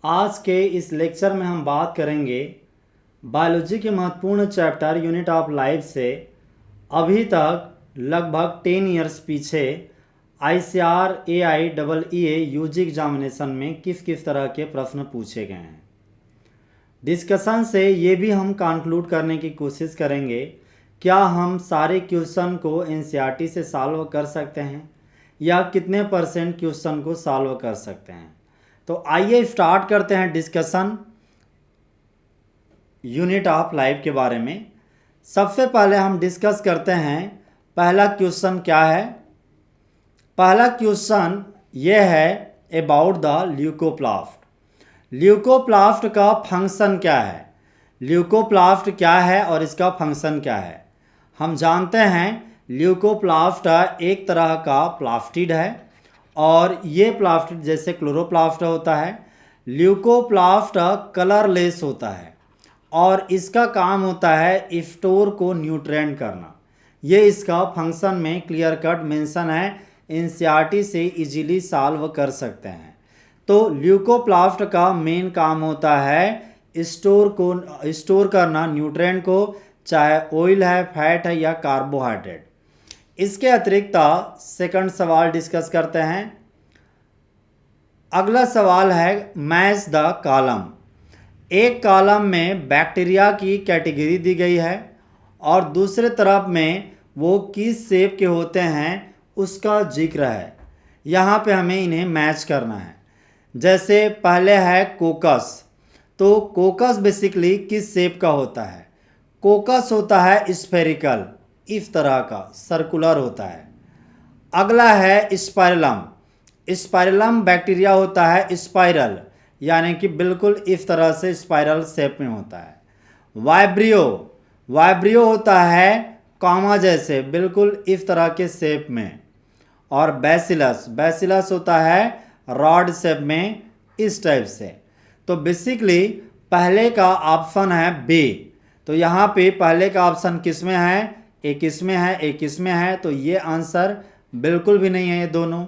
आज के इस लेक्चर में हम बात करेंगे बायोलॉजी के महत्वपूर्ण चैप्टर यूनिट ऑफ लाइफ से अभी तक लगभग 10 इयर्स पीछे ICAR AIEEE यूजी एग्जामिनेशन में किस किस तरह के प्रश्न पूछे गए हैं। डिस्कशन से ये भी हम कंक्लूड करने की कोशिश करेंगे क्या हम सारे क्वेश्चन को NCERT से सॉल्व कर सकते हैं या कितने परसेंट क्वेश्चन को सॉल्व कर सकते हैं। तो आइए स्टार्ट करते हैं डिस्कशन यूनिट ऑफ लाइफ के बारे में। सबसे पहले हम डिस्कस करते हैं पहला क्वेश्चन क्या है। पहला क्वेश्चन यह है अबाउट द ल्यूकोप्लास्ट। ल्यूकोप्लास्ट का फंक्शन क्या है, ल्यूकोप्लास्ट क्या है और इसका फंक्शन क्या है। हम जानते हैं ल्यूकोप्लास्ट एक तरह का प्लास्टिड है और ये प्लास्टिड जैसे क्लोरोप्लास्ट होता है। ल्यूकोप्लास्ट कलरलेस होता है और इसका काम होता है स्टोर को न्यूट्रिएंट करना। ये इसका फंक्शन में क्लियर कट मेंशन है, NCERT से इजीली सॉल्व कर सकते हैं। तो ल्यूकोप्लास्ट का मेन काम होता है स्टोर करना न्यूट्रिएंट को, चाहे ऑयल है, फैट है या कार्बोहाइड्रेट। इसके अतिरिक्त सेकंड सवाल डिस्कस करते हैं। अगला सवाल है मैच द कॉलम। एक कॉलम में बैक्टीरिया की कैटेगरी दी गई है और दूसरे तरफ में वो किस शेप के होते हैं उसका जिक्र है। यहाँ पे हमें इन्हें मैच करना है। जैसे पहले है कोकस, तो कोकस बेसिकली किस शेप का होता है। कोकस होता है स्फेरिकल, इस तरह का सर्कुलर होता है। अगला है स्पाइरलम। स्पाइरलम बैक्टीरिया होता है स्पाइरल, यानी कि बिल्कुल इस तरह से स्पाइरल शेप में होता है। वाइब्रियो होता है कॉमा जैसे, बिल्कुल इस तरह के शेप में। और बैसिलस होता है रॉड शेप में, इस टाइप से। तो बेसिकली पहले का ऑप्शन है बी। तो यहाँ पे पहले का ऑप्शन किस में है, एक इसमें है एक इसमें है, तो ये आंसर बिल्कुल भी नहीं है ये दोनों।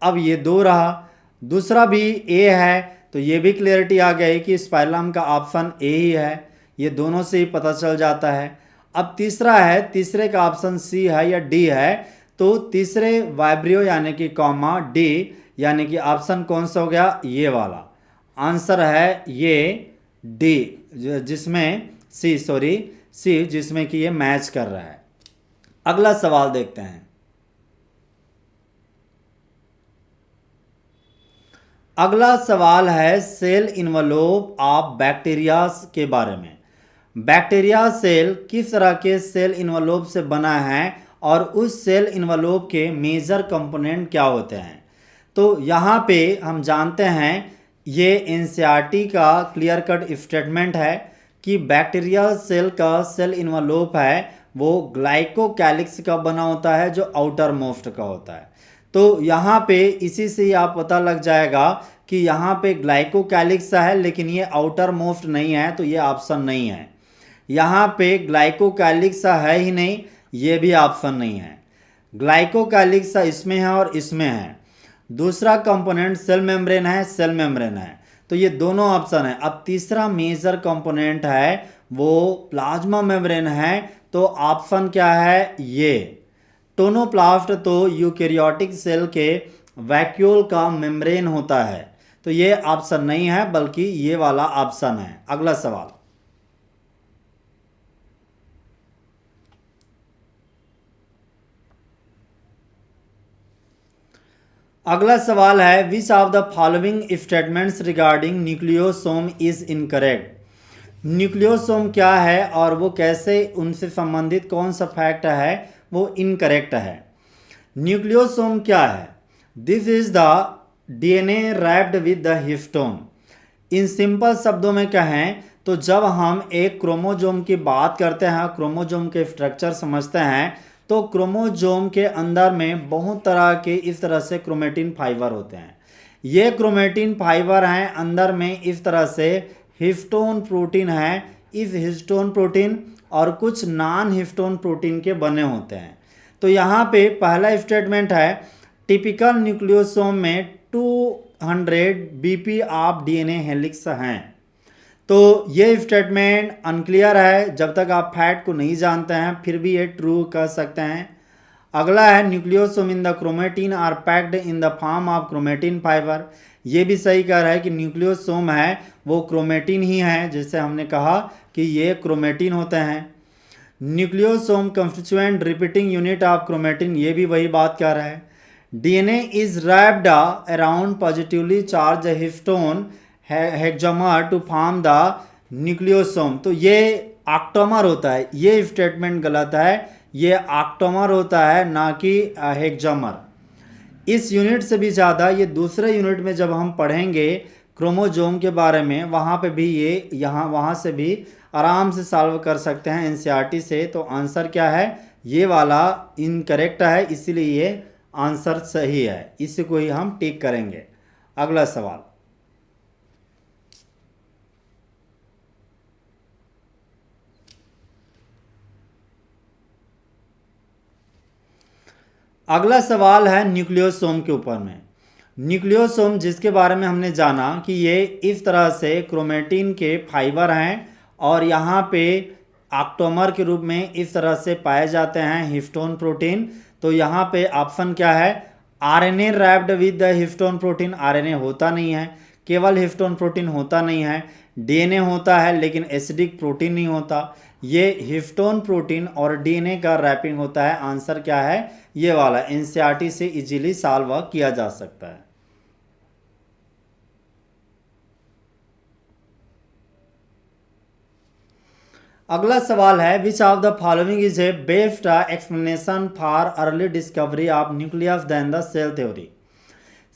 अब ये दो रहा, दूसरा भी ए है, तो ये भी क्लियरिटी आ गई कि स्पाइरलम का ऑप्शन ए ही है। ये दोनों से ही पता चल जाता है। अब तीसरा है, तीसरे का ऑप्शन सी है या डी है, तो तीसरे वाइब्रियो यानी कि कॉमा डी, यानी कि ऑप्शन कौन सा हो गया, ये वाला आंसर है ये डी, जिसमें सी जिसमें कि ये मैच कर रहा है। अगला सवाल देखते हैं। अगला सवाल है सेल इन्वलोप ऑफ बैक्टीरिया के बारे में। बैक्टीरिया सेल किस तरह के सेल इन्वलोप से बना है और उस सेल इन्वलोप के मेजर कंपोनेंट क्या होते हैं। तो यहाँ पे हम जानते हैं ये NCERT का क्लियर कट स्टेटमेंट है कि बैक्टीरिया सेल का सेल इन्वलोप है वो ग्लाइकोकैलिक्स का बना होता है, जो आउटर मोस्ट का होता है। तो यहाँ पे इसी से ही आप पता लग जाएगा कि यहाँ पे ग्लाइकोकैलिक्स है, लेकिन ये आउटर मोस्ट नहीं है, तो ये ऑप्शन नहीं है। यहाँ पे ग्लाइकोकैलिक्स है ही नहीं, ये भी ऑप्शन नहीं है। ग्लाइकोकैलिक्स इसमें है और इसमें है। दूसरा कंपोनेंट सेल मेम्ब्रेन है, तो ये दोनों ऑप्शन है। अब तीसरा मेजर कंपोनेंट है वो प्लाज्मा मेम्ब्रेन है, तो ऑप्शन क्या है, ये टोनोप्लास्ट तो यूकैरियोटिक सेल के वैक्यूल का मेम्ब्रेन होता है, तो ये ऑप्शन नहीं है बल्कि ये वाला ऑप्शन है। अगला सवाल। अगला सवाल है which of the following statements regarding nucleosome is incorrect. Nucleosome क्या है और वो कैसे, उनसे संबंधित कौन सा फैक्ट है वो इनकरेक्ट है। न्यूक्लियोसोम क्या है, this is the DNA wrapped with the histone. In simple शब्दों में कहें तो जब हम एक क्रोमोजोम की बात करते हैं, क्रोमोजोम के स्ट्रक्चर समझते हैं, तो क्रोमोजोम के अंदर में बहुत तरह के इस तरह से क्रोमेटिन फाइबर होते हैं। ये क्रोमेटिन फाइबर हैं अंदर में इस तरह से हिस्टोन प्रोटीन है, इस हिस्टोन प्रोटीन और कुछ नॉन हिस्टोन प्रोटीन के बने होते हैं। तो यहाँ पे पहला स्टेटमेंट है टिपिकल न्यूक्लियोसोम में 2 BP ऑफ DNA हेलिक्स हैं। तो ये स्टेटमेंट अनक्लियर है, जब तक आप फैक्ट को नहीं जानते हैं फिर भी ये ट्रू कह सकते हैं। अगला है nucleosome in the chromatin are packed in the form of chromatin fibre. ये भी सही कह रहा है कि न्यूक्लियोसोम है वो क्रोमेटिन ही है, जैसे हमने कहा कि ये क्रोमेटिन होते हैं। Nucleosome constituent repeating unit of chromatin, ये भी वही बात कह रहा है। DNA is wrapped around positively charge histone hexamer to form the nucleosome. तो ये ऑक्टोमर होता है, ये स्टेटमेंट गलत है, ये ऑक्टोमर होता है ना कि हेक्सोमर। इस यूनिट से भी ज़्यादा ये दूसरे यूनिट में जब हम पढ़ेंगे क्रोमोजोम के बारे में, वहाँ पे भी ये वहाँ से भी आराम से सॉल्व कर सकते हैं NCERT से। तो आंसर क्या है, ये वाला इनकरेक्ट है, इसीलिए ये आंसर सही है, इसी को ही हम टिक करेंगे। अगला सवाल, अगला सवाल है न्यूक्लियोसोम के ऊपर में। न्यूक्लियोसोम जिसके बारे में हमने जाना कि ये इस तरह से क्रोमेटिन के फाइबर हैं और यहाँ पे ऑक्टोमर के रूप में इस तरह से पाए जाते हैं हिस्टोन प्रोटीन। तो यहाँ पे ऑप्शन क्या है, RNA wrapped with the histone protein. RNA होता नहीं है, केवल हिस्टोन प्रोटीन होता नहीं है, DNA होता है लेकिन एसिडिक प्रोटीन नहीं होता। ये हिस्टोन प्रोटीन और DNA का रैपिंग होता है। आंसर क्या है, ये वाला NCERT से इजीली सॉल्व किया जा सकता है। अगला सवाल है which of the following is a best explanation for early discovery of nucleus than the cell theory.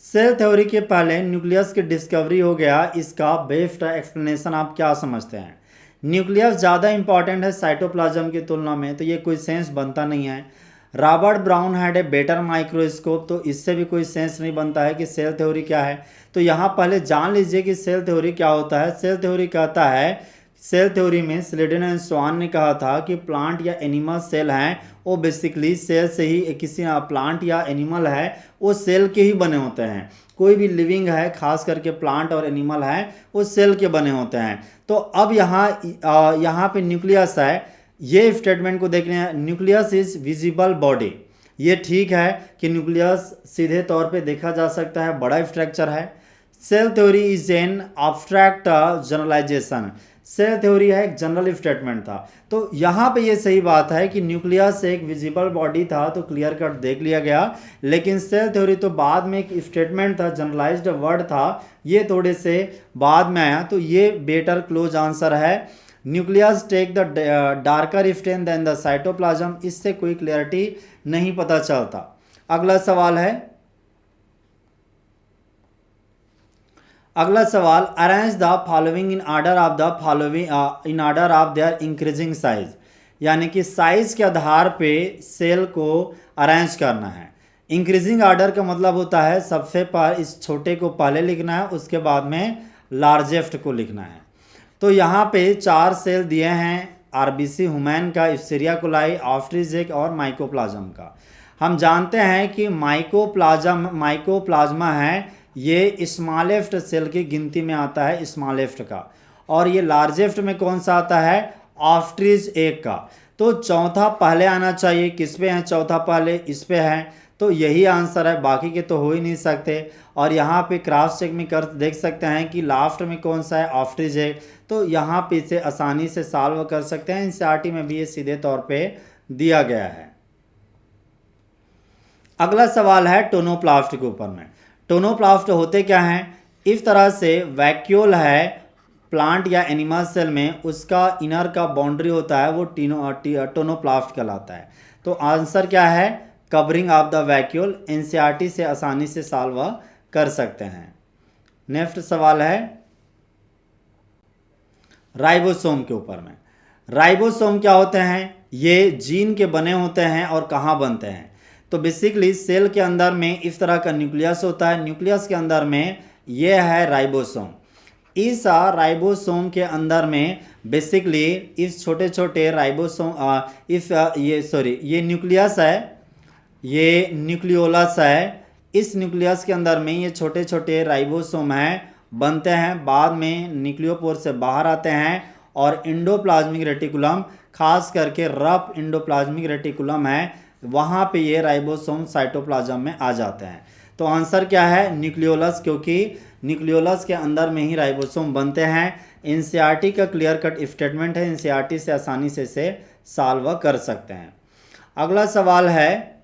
Cell theory के पहले न्यूक्लियस की डिस्कवरी हो गया, इसका बेस्ट एक्सप्लेनेशन आप क्या समझते हैं? न्यूक्लियस ज़्यादा इंपॉर्टेंट है साइटोप्लाज्म की तुलना में, तो ये कोई सेंस बनता नहीं है। Robert brown had a better microscope, तो इससे भी कोई सेंस नहीं बनता है कि सेल थ्योरी क्या है। तो यहाँ पहले जान लीजिए कि सेल थ्योरी क्या होता है। सेल थ्योरी कहता है, सेल थ्योरी में स्लेडन एंड स्वान ने कहा था कि प्लांट या एनिमल सेल हैं वो बेसिकली सेल से ही, किसी प्लांट या एनिमल है वो सेल के ही बने होते हैं। कोई भी लिविंग है, खास करके प्लांट और एनिमल है, वो सेल के बने होते हैं। तो अब यहाँ पे न्यूक्लियस है, ये स्टेटमेंट को देखने हैं, न्यूक्लियस इज विजिबल बॉडी। ये ठीक है कि न्यूक्लियस सीधे तौर पे देखा जा सकता है, बड़ा स्ट्रक्चर है। Cell theory is an abstract generalisation. Cell theory है एक जनरल स्टेटमेंट था। तो यहाँ पे ये सही बात है कि न्यूक्लियस एक विजिबल बॉडी था, तो क्लियर कट देख लिया गया। लेकिन सेल थ्योरी तो बाद में एक स्टेटमेंट था, जनरलाइज्ड वर्ड था, ये थोड़े से बाद में आया। तो ये बेटर क्लोज आंसर है। Nucleus take the darker stain than the cytoplasm, इससे कोई क्लियरिटी नहीं पता चलता। अगला सवाल है, अगला सवाल arrange the following in order of the following in order of their increasing size, यानी कि साइज के आधार पे सेल को अरेंज करना है। इंक्रीजिंग ऑर्डर का मतलब होता है सबसे पहले इस छोटे को पहले लिखना है, उसके बाद में लार्जेस्ट को लिखना है। तो यहाँ पे 4 सेल दिए हैं, RBC ह्यूमन का, एस्चेरिचिया कोलाई, ऑस्ट्रिच और माइकोप्लाज्म का। हम जानते हैं कि माइकोप्लाज्मा है ये स्मॉलेस्ट सेल की गिनती में आता है, स्मॉलेस्ट का। और ये लार्जेस्ट में कौन सा आता है, ऑस्ट्रिच एग का। तो चौथा पहले आना चाहिए, किस पे है चौथा पहले, इस पे है, तो यही आंसर है, बाकी के तो हो ही नहीं सकते। और यहाँ पे क्रॉस चेक में कर देख सकते हैं कि लास्ट में कौन सा है, ऑस्ट्रिच एग। तो यहाँ पे इसे आसानी से सॉल्व कर सकते हैं, NCERT में भी ये सीधे तौर पे दिया गया है। अगला सवाल है टोनोप्लास्ट के ऊपर में। टोनोप्लास्ट होते क्या हैं, इस तरह से वैक्यूल है प्लांट या एनिमल सेल में, उसका इनर का बाउंड्री होता है, वो टोनोप्लास्ट कहलाता है। तो आंसर क्या है, covering of the vacuole. NCERT से आसानी से सॉल्व कर सकते हैं। नेक्स्ट सवाल है राइबोसोम के ऊपर में। राइबोसोम क्या होते हैं, ये जीन के बने होते हैं और कहाँ बनते हैं। तो बेसिकली सेल के अंदर में इस तरह का न्यूक्लियस होता है, न्यूक्लियस के अंदर में ये है राइबोसोम। इस राइबोसोम के अंदर में बेसिकली इस छोटे छोटे राइबोसोम ये न्यूक्लियस है, ये न्यूक्लियोलस है, इस न्यूक्लियस के अंदर में ये छोटे छोटे राइबोसोम हैं बनते हैं, बाद में न्यूक्लियोपोर से बाहर आते हैं और इंडोप्लाज्मिक रेटिकुलम, खास करके रफ इंडोप्लाज्मिक रेटिकुलम है, वहाँ पे ये राइबोसोम साइटोप्लाज्म में आ जाते हैं। तो आंसर क्या है? न्यूक्लियोलस, क्योंकि न्यूक्लियोलस के अंदर में ही राइबोसोम बनते हैं। एनसीईआरटी का क्लियर कट स्टेटमेंट है, एनसीईआरटी से आसानी से इसे सॉल्व कर सकते हैं। अगला सवाल है,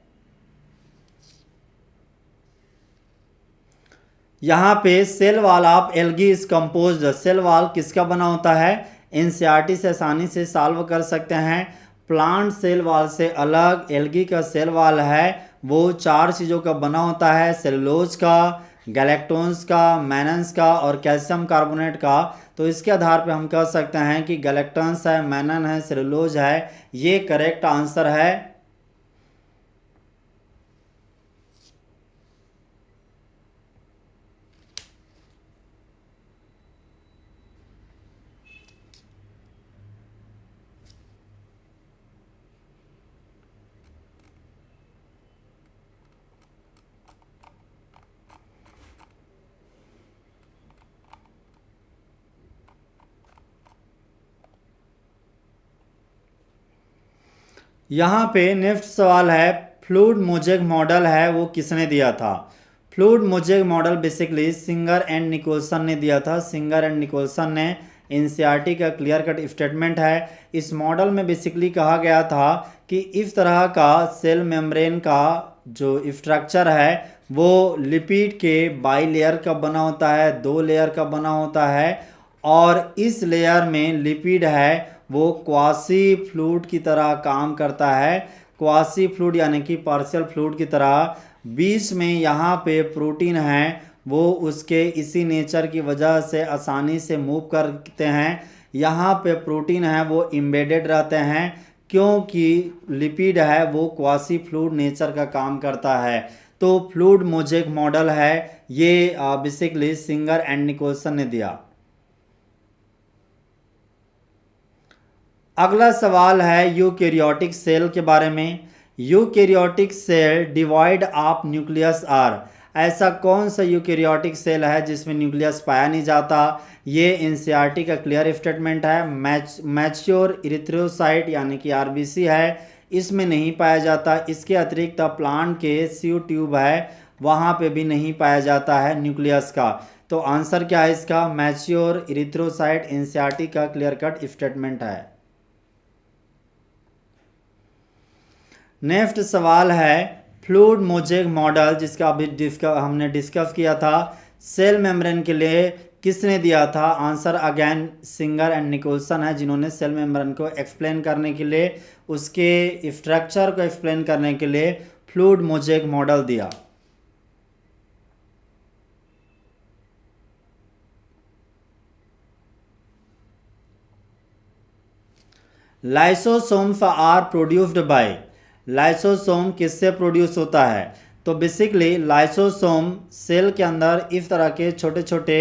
यहाँ पे cell wall of algae is composed, cell wall किसका बना होता है? एनसीईआरटी से आसानी से सॉल्व कर सकते हैं। प्लांट सेल वॉल से अलग एल्गी का सेल वॉल है वो 4 चीज़ों का बना होता है, सेलुलोज का, गैलेक्टोन्स का, मैनन्स का और कैल्शियम कार्बोनेट का। तो इसके आधार पे हम कह सकते हैं कि गैलेक्टन्स है, मैनन है, सेलुलोज है, ये करेक्ट आंसर है। यहाँ पे नेक्स्ट सवाल है, फ्लूइड मोज़ेक मॉडल है वो किसने दिया था? Fluid mosaic model basically Singer and Nicolson ने दिया था। सिंगर एंड निकोलसन ने, एनसीईआरटी का क्लियर कट स्टेटमेंट है। इस मॉडल में बेसिकली कहा गया था कि इस तरह का सेल मेम्ब्रेन का जो स्ट्रक्चर है वो लिपिड के बाई लेयर का बना होता है, 2 लेयर का बना होता है, और इस लेयर में लिपिड है वो क्वासी फ्लूइड की तरह काम करता है। क्वासी फ्लूइड यानी कि पार्शियल फ्लूइड की तरह। बीच में यहाँ पे प्रोटीन है वो उसके इसी नेचर की वजह से आसानी से मूव करते हैं। यहाँ पे प्रोटीन है वो इम्बेडेड रहते हैं क्योंकि लिपिड है वो क्वासी फ्लूइड नेचर का काम करता है। तो फ्लूइड मोज़ेक मॉडल है ये बेसिकली सिंगर एंड निकोलसन ने दिया। अगला सवाल है यूकैरियोटिक सेल के बारे में। Eukaryotic cell divide of nucleus are, ऐसा कौन सा यूकैरियोटिक सेल है जिसमें न्यूक्लियस पाया नहीं जाता? ये एनसीईआरटी का क्लियर स्टेटमेंट है। मैच्योर इरिथ्रोसाइट यानी कि आरबीसी है, इसमें नहीं पाया जाता। इसके अतिरिक्त प्लांट के सीयू ट्यूब है वहाँ पे भी नहीं पाया जाता है न्यूक्लियस का। तो आंसर क्या है इसका? मैच्योर इरिथ्रोसाइट एनसीईआरटी का क्लियर कट स्टेटमेंट है। नेक्स्ट सवाल है, फ्लूइड मोज़ेक मॉडल जिसका अभी हमने डिस्कस किया था, सेल मेम्ब्रेन के लिए किसने दिया था? Answer again Singer and Nicolson है जिन्होंने सेल मेम्ब्रेन को एक्सप्लेन करने के लिए, उसके स्ट्रक्चर को एक्सप्लेन करने के लिए फ्लूइड मोज़ेक मॉडल दिया। Lysosomes are produced by, lysosome किससे प्रोड्यूस होता है? तो बेसिकली लाइसोसोम सेल के अंदर इस तरह के छोटे छोटे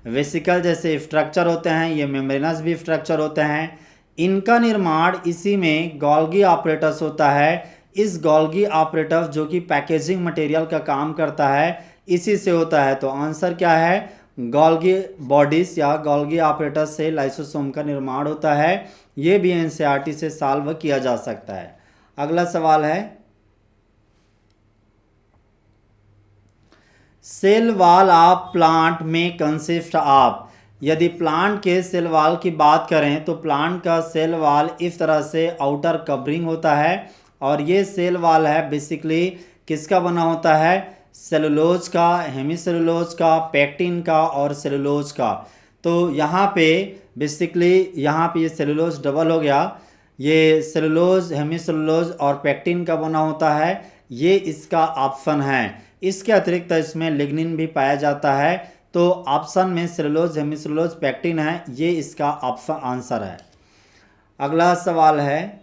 वेसिकल जैसे स्ट्रक्चर होते हैं, ये मेम्ब्रेनस भी स्ट्रक्चर होते हैं। इनका निर्माण इसी में गोल्गी ऑपरेटस होता है। इस गोल्गी ऑपरेटस जो कि पैकेजिंग मटेरियल का काम करता है इसी से होता है। तो आंसर क्या है? गोल्गी बॉडीज या गोल्गी ऑपरेटस से लाइसोसोम का निर्माण होता है। ये भी एनसीईआरटी से सॉल्व किया जा सकता है। अगला सवाल है, सेल वॉल ऑफ प्लांट में कंसिस्ट ऑफ, यदि प्लांट के सेल वॉल की बात करें तो प्लांट का सेल वॉल इस तरह से आउटर कवरिंग होता है और ये सेल वॉल है बेसिकली किसका बना होता है? सेलुलोज का, हेमीसेलुलोज का, पेक्टिन का और सेलुलोज का। तो यहाँ पे बेसिकली यहाँ पे ये सेलुलोज डबल हो गया, ये सेलुलोज, हेमीसेलुलोज और पेक्टिन का बना होता है, ये इसका ऑप्शन है। इसके अतिरिक्त इसमें लिग्निन भी पाया जाता है। तो ऑप्शन में सेलुलोज, हेमीसेलुलोज, पेक्टिन है, ये इसका ऑप्शन आंसर है। अगला सवाल है,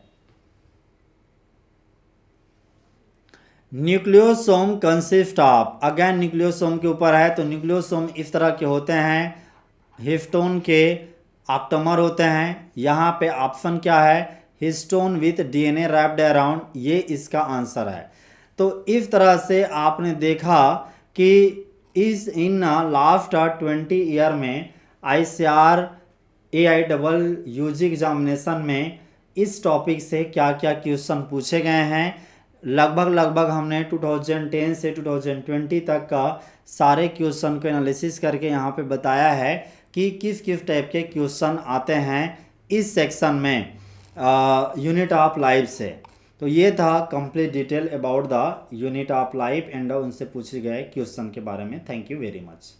nucleosome consist of, again nucleosome के ऊपर है। तो न्यूक्लियोसोम इस तरह के होते हैं, हिस्टोन के ऑक्टोमर होते हैं। यहाँ पे ऑप्शन क्या है? Histone with DNA wrapped around, ये इसका आंसर है। तो इस तरह से आपने देखा कि इस इन लास्ट 20 ईयर में ICAR AI UG एग्जामिनेशन में इस टॉपिक से क्या क्या क्वेश्चन पूछे गए हैं। लगभग हमने 2010 से 2020 तक का सारे क्वेश्चन को एनालिसिस करके यहाँ पे बताया है कि किस किस टाइप के क्वेश्चन आते हैं इस सेक्शन में यूनिट ऑफ लाइफ से। तो ये था complete detail about the unit of life and उनसे पूछे गए क्वेश्चन के बारे में। Thank you very much.